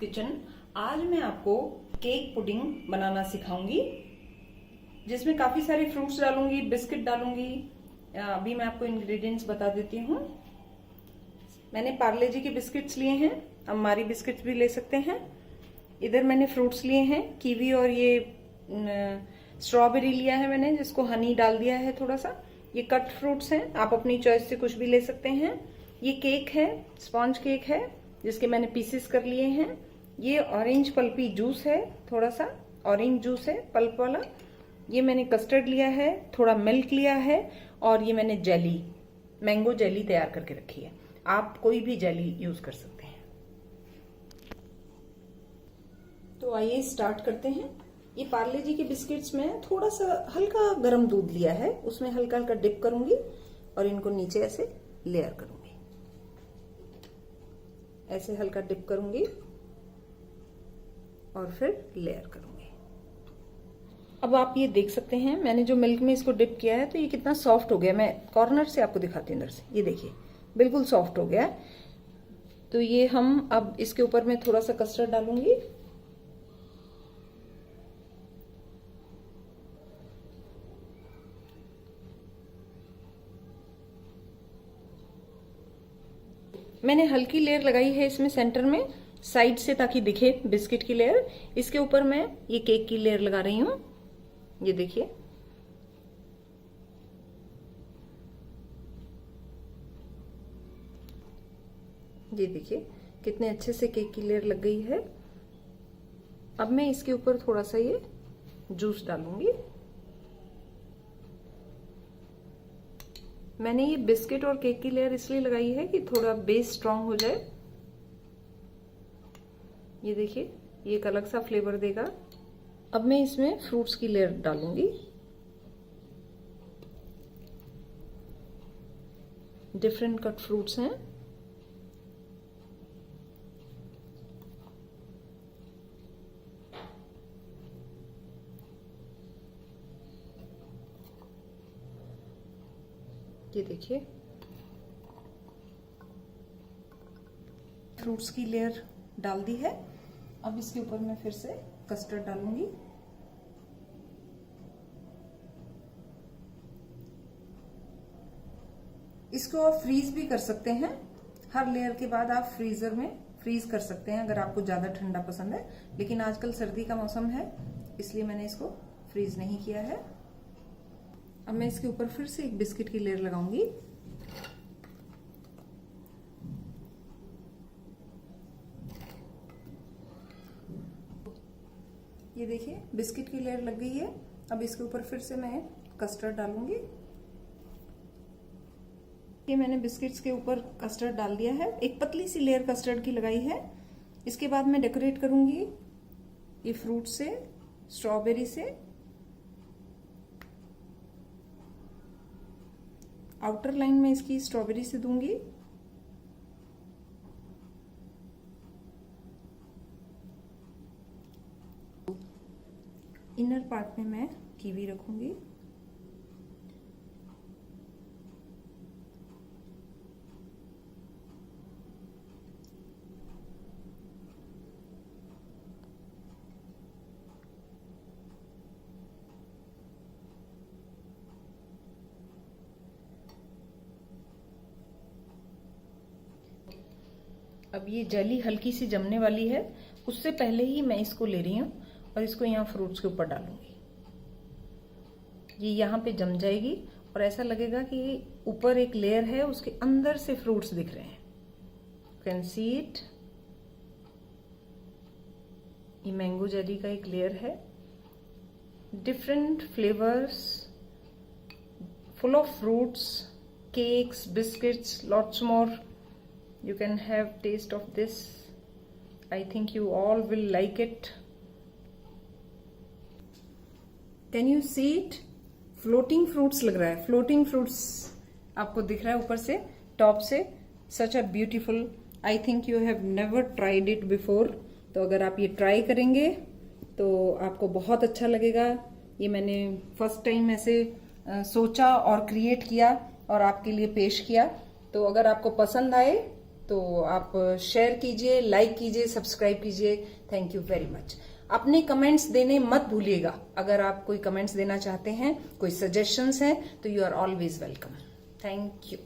Kitchen. आज मैं आपको केक पुडिंग बनाना सिखाऊंगी, जिसमें काफी सारे फ्रूट्स डालूंगी, बिस्किट डालूंगी। अभी मैं आपको इंग्रेडिएंट्स बता देती हूँ। मैंने पार्ले जी के बिस्किट्स लिए हैं, आप मारी बिस्किट्स भी ले सकते हैं। इधर मैंने फ्रूट्स लिए हैं, कीवी और ये स्ट्रॉबेरी लिया है मैंने, जिसको हनी डाल दिया है थोड़ा सा। ये कट फ्रूट्स हैं, आप अपनी चॉइस से कुछ भी ले सकते हैं। ये केक है, स्पॉन्ज केक है, जिसके मैंने पीसेस कर लिए हैं। ये ऑरेंज पल्पी जूस है, थोड़ा सा ऑरेंज जूस है पल्प वाला। ये मैंने कस्टर्ड लिया है, थोड़ा मिल्क लिया है, और ये मैंने जेली, मैंगो जेली तैयार करके रखी है। आप कोई भी जेली यूज कर सकते हैं। तो आइए स्टार्ट करते हैं। ये पार्ले जी के बिस्किट्स में थोड़ा सा हल्का गर्म दूध लिया है, उसमें हल्का हल्का डिप करूंगी और इनको नीचे ऐसे लेयर करूंगी। ऐसे हल्का डिप करूंगी और फिर लेयर करूंगी। अब आप ये देख सकते हैं, मैंने जो मिल्क में इसको डिप किया है तो ये कितना सॉफ्ट हो गया। मैं कॉर्नर से आपको दिखाती हूँ, अंदर से ये देखिए बिल्कुल सॉफ्ट हो गया है। तो ये हम अब इसके ऊपर मैं थोड़ा सा कस्टर्ड डालूंगी। मैंने हल्की लेयर लगाई है इसमें सेंटर में, साइड से, ताकि दिखे बिस्किट की लेयर। इसके ऊपर मैं ये केक की लेयर लगा रही हूं। ये देखिए, ये देखिए कितने अच्छे से केक की लेयर लग गई है। अब मैं इसके ऊपर थोड़ा सा ये जूस डालूंगी। मैंने ये बिस्किट और केक की लेयर इसलिए लगाई है कि थोड़ा बेस स्ट्रांग हो जाए। ये देखिए, ये एक अलग सा फ्लेवर देगा। अब मैं इसमें फ्रूट्स की लेयर डालूंगी। डिफरेंट कट फ्रूट्स हैं। ये देखिए, फ्रूट्स की लेयर डाल दी है। अब इसके ऊपर मैं फिर से कस्टर्ड डालूंगी। इसको आप फ्रीज भी कर सकते हैं। हर लेयर के बाद आप फ्रीजर में फ्रीज कर सकते हैं अगर आपको ज्यादा ठंडा पसंद है, लेकिन आजकल सर्दी का मौसम है इसलिए मैंने इसको फ्रीज नहीं किया है। अब मैं इसके ऊपर फिर से एक बिस्किट की लेयर लगाऊंगी। ये देखिए बिस्किट की लेयर लग गई है। अब इसके ऊपर फिर से मैं कस्टर्ड डालूंगी। ये मैंने बिस्किट्स के ऊपर कस्टर्ड डाल दिया है, एक पतली सी लेयर कस्टर्ड की लगाई है। इसके बाद मैं डेकोरेट करूंगी ये फ्रूट से, स्ट्रॉबेरी से। आउटर लाइन में इसकी स्ट्रॉबेरी से दूंगी। इनर पार्ट में मैं कीवी रखूंगी। अब ये जेली हल्की सी जमने वाली है, उससे पहले ही मैं इसको ले रही हूँ और इसको यहाँ फ्रूट्स के ऊपर डालूंगी। ये यहाँ पे जम जाएगी और ऐसा लगेगा कि ऊपर एक लेयर है, उसके अंदर से फ्रूट्स दिख रहे हैं। Can see it. ये मैंगो जेली का एक लेयर है, different flavours, full of fruits, cakes, biscuits, lots more. You can have taste of this. I think you all will like it. Can you see it? Floating fruits लग रहा है, floating fruits आपको दिख रहा है ऊपर से, टॉप से। Such a beautiful. I think you have never tried it before. तो अगर आप ये ट्राई करेंगे तो आपको बहुत अच्छा लगेगा। ये मैंने फर्स्ट टाइम ऐसे सोचा और क्रिएट किया और आपके लिए पेश किया। तो अगर आपको पसंद आए तो आप शेयर कीजिए, लाइक कीजिए, सब्सक्राइब कीजिए। Thank you very much. अपने कमेंट्स देने मत भूलिएगा। अगर आप कोई कमेंट्स देना चाहते हैं, कोई सजेशंस हैं, तो you are always welcome. Thank you.